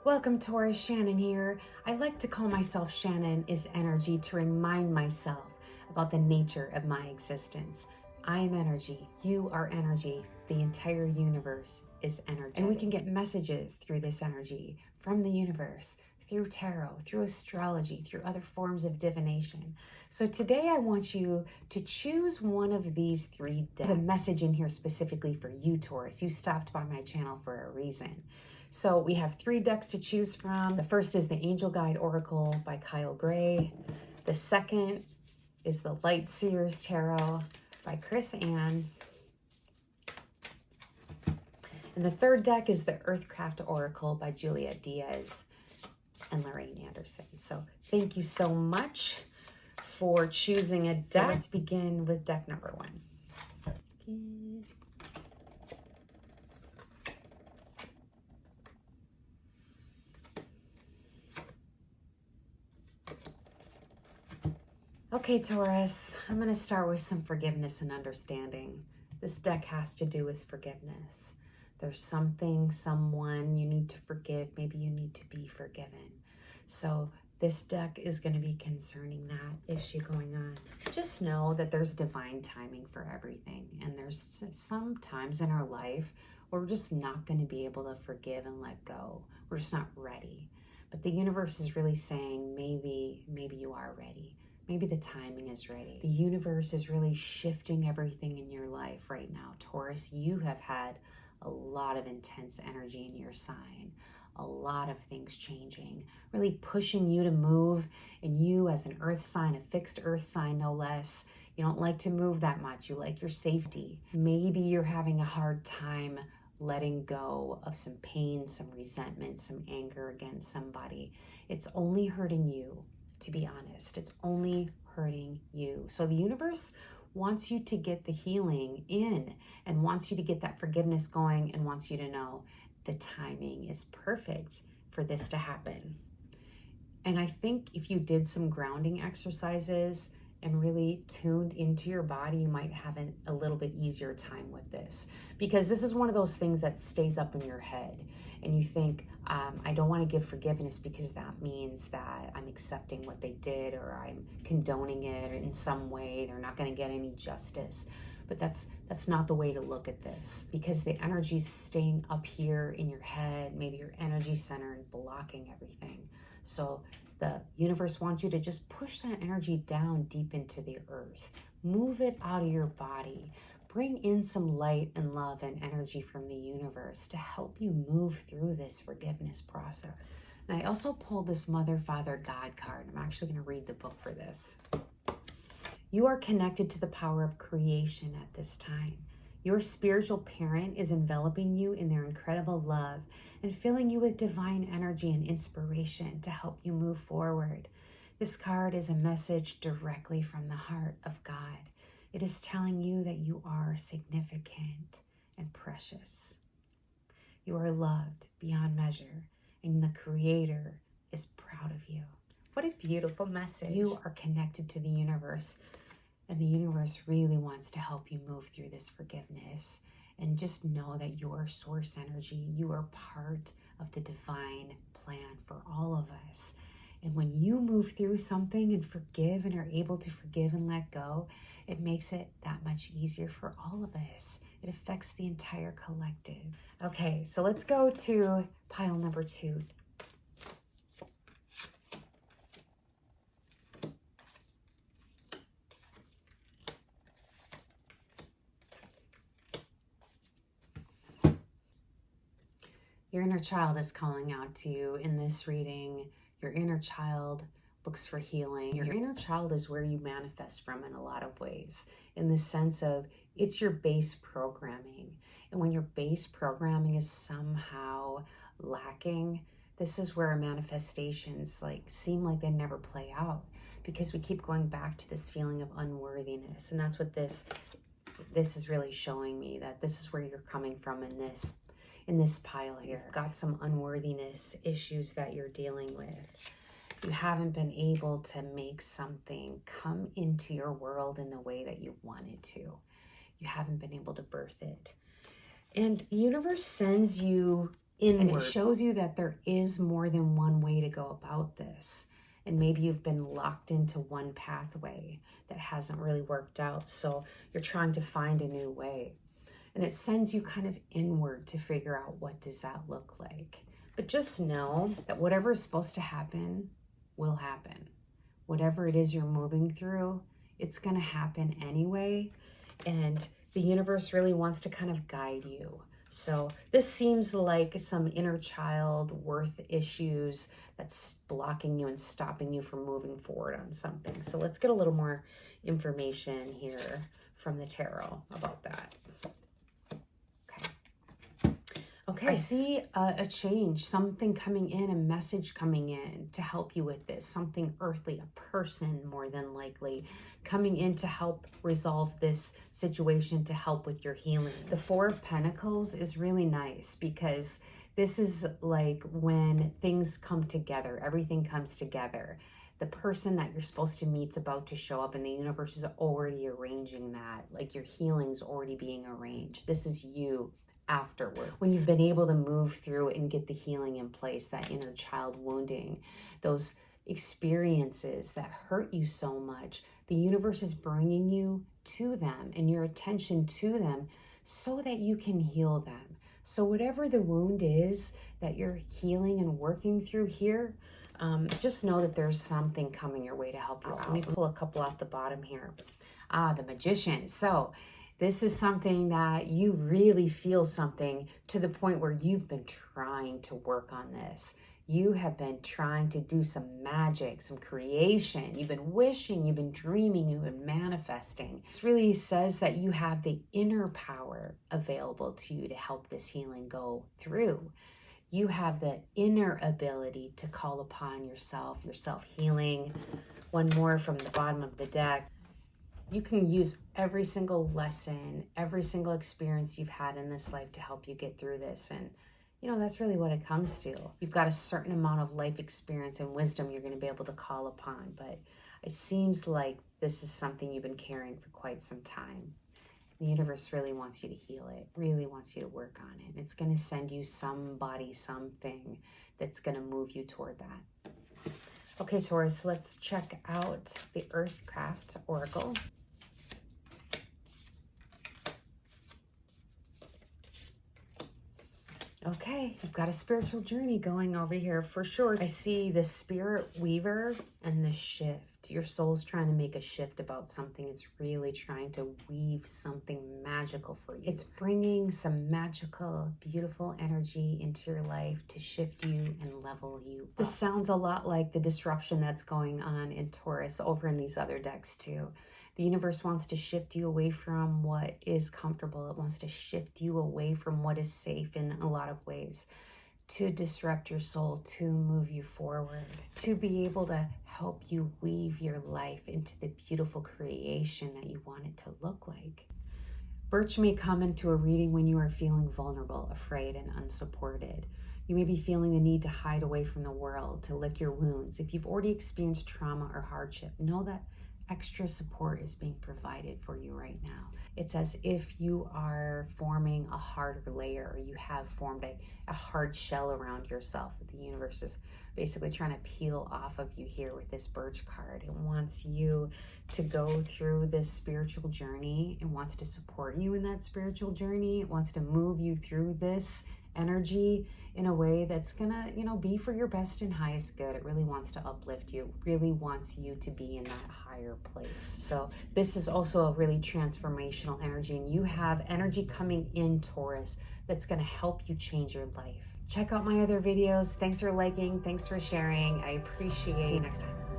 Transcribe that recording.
Welcome, Taurus. Shannon here. I like to call myself Shannon is energy to remind myself about the nature of my existence. I am energy. You are energy. The entire universe is energy. And we can get messages through this energy from the universe, through tarot, through astrology, through other forms of divination. So today I want you to choose one of these three decks. There's a message in here specifically for you, Taurus. You stopped by my channel for a reason. So we have three decks to choose from. The first is the Angel Guide Oracle by Kyle Gray. The second is the Light Seers Tarot by Chris Ann. And the third deck is the Earthcraft Oracle by Juliet Diaz and Lorraine Anderson. So thank you so much for choosing a deck. So let's begin with deck number one. Okay, Taurus, I'm going to start with some forgiveness and understanding. This deck has to do with forgiveness. There's something, someone you need to forgive. Maybe you need to be forgiven. So this deck is going to be concerning that issue going on. Just know that there's divine timing for everything. And there's some times in our life where we're just not going to be able to forgive and let go. We're just not ready. But the universe is really saying, maybe you are ready. Maybe the timing is ready. The universe is really shifting everything in your life right now. Taurus, you have had a lot of intense energy in your sign, a lot of things changing, really pushing you to move. And you as an earth sign, a fixed earth sign, no less, you don't like to move that much. You like your safety. Maybe you're having a hard time letting go of some pain, some resentment, some anger against somebody. It's only hurting you. To be honest, it's only hurting you. So the universe wants you to get the healing in and wants you to get that forgiveness going and wants you to know the timing is perfect for this to happen. And I think if you did some grounding exercises and really tuned into your body, you might have a little bit easier time with this, because this is one of those things that stays up in your head and you think, I don't want to give forgiveness because that means that I'm accepting what they did or I'm condoning it in some way. They're not going to get any justice. But that's not the way to look at this, because the energy's staying up here in your head, maybe your energy center, and blocking everything. So the universe wants you to just push that energy down deep into the earth. Move it out of your body. Bring in some light and love and energy from the universe to help you move through this forgiveness process. And I also pulled this Mother, Father, God card. I'm actually going to read the book for this. You are connected to the power of creation at this time. Your spiritual parent is enveloping you in their incredible love and filling you with divine energy and inspiration to help you move forward. This card is a message directly from the heart of God. It is telling you that you are significant and precious. You are loved beyond measure, and the Creator is proud of you. What a beautiful message. You are connected to the universe, and the universe really wants to help you move through this forgiveness. And just know that your source energy, you are part of the divine plan for all of us. And when you move through something and forgive and are able to forgive and let go, it makes it that much easier for all of us. It affects the entire collective. Okay, so let's go to pile number 2. Your inner child is calling out to you in this reading. Your inner child looks for healing. Your inner child is where you manifest from in a lot of ways, in the sense of it's your base programming. And when your base programming is somehow lacking, this is where manifestations seem like they never play out, because we keep going back to this feeling of unworthiness. And that's what this is really showing me, that this is where you're coming from in this pile here. You've got some unworthiness issues that you're dealing with. You haven't been able to make something come into your world in the way that you wanted to. You haven't been able to birth it. And the universe sends you inward. And it shows you that there is more than one way to go about this. And maybe you've been locked into one pathway that hasn't really worked out. So you're trying to find a new way. And it sends you kind of inward to figure out, what does that look like? But just know that whatever is supposed to happen will happen. Whatever it is you're moving through, it's going to happen anyway. And the universe really wants to kind of guide you. So this seems like some inner child worth issues that's blocking you and stopping you from moving forward on something. So let's get a little more information here from the tarot about that. Okay, I see a change, something coming in, a message coming in to help you with this, something earthly, a person more than likely coming in to help resolve this situation, to help with your healing. The Four of Pentacles is really nice because this is like when things come together, everything comes together. The person that you're supposed to meet's about to show up and the universe is already arranging that, like your healing's already being arranged. This is you afterwards, when you've been able to move through and get the healing in place, that inner child wounding, those experiences that hurt you so much, the universe is bringing you to them and your attention to them so that you can heal them. So whatever the wound is that you're healing and working through here, just know that there's something coming your way to help you out. Let me pull a couple off the bottom here. The Magician. So this is something that you really feel something to the point where you've been trying to work on this. You have been trying to do some magic, some creation. You've been wishing, you've been dreaming, you've been manifesting. This really says that you have the inner power available to you to help this healing go through. You have the inner ability to call upon yourself, your self-healing. One more from the bottom of the deck. You can use every single lesson, every single experience you've had in this life to help you get through this. And, you know, that's really what it comes to. You've got a certain amount of life experience and wisdom you're going to be able to call upon. But it seems like this is something you've been carrying for quite some time. The universe really wants you to heal it, really wants you to work on it. It's going to send you somebody, something that's going to move you toward that. Okay, Taurus, let's check out the Earthcraft Oracle. Okay, you've got a spiritual journey going over here for sure. I see the Spirit Weaver and the shift. Your soul's trying to make a shift about something. It's really trying to weave something magical for you. It's bringing some magical, beautiful energy into your life to shift you and level you up. This sounds a lot like the disruption that's going on in Taurus over in these other decks too. The universe wants to shift you away from what is comfortable. It wants to shift you away from what is safe in a lot of ways, to disrupt your soul, to move you forward, to be able to help you weave your life into the beautiful creation that you want it to look like. Birch may come into a reading when you are feeling vulnerable, afraid, and unsupported. You may be feeling the need to hide away from the world, to lick your wounds. If you've already experienced trauma or hardship, know that extra support is being provided for you right now. It's as if you are forming a harder layer, or you have formed a hard shell around yourself that the universe is basically trying to peel off of you here with this Birch card. It wants you to go through this spiritual journey. It wants to support you in that spiritual journey. It wants to move you through this energy in a way that's gonna, be for your best and highest good. It really wants to uplift you. It really wants you to be in that higher place. So this is also a really transformational energy, and you have energy coming in, Taurus, that's gonna help you change your life. Check out my other videos. Thanks for liking. Thanks for sharing. I appreciate it. See you next time.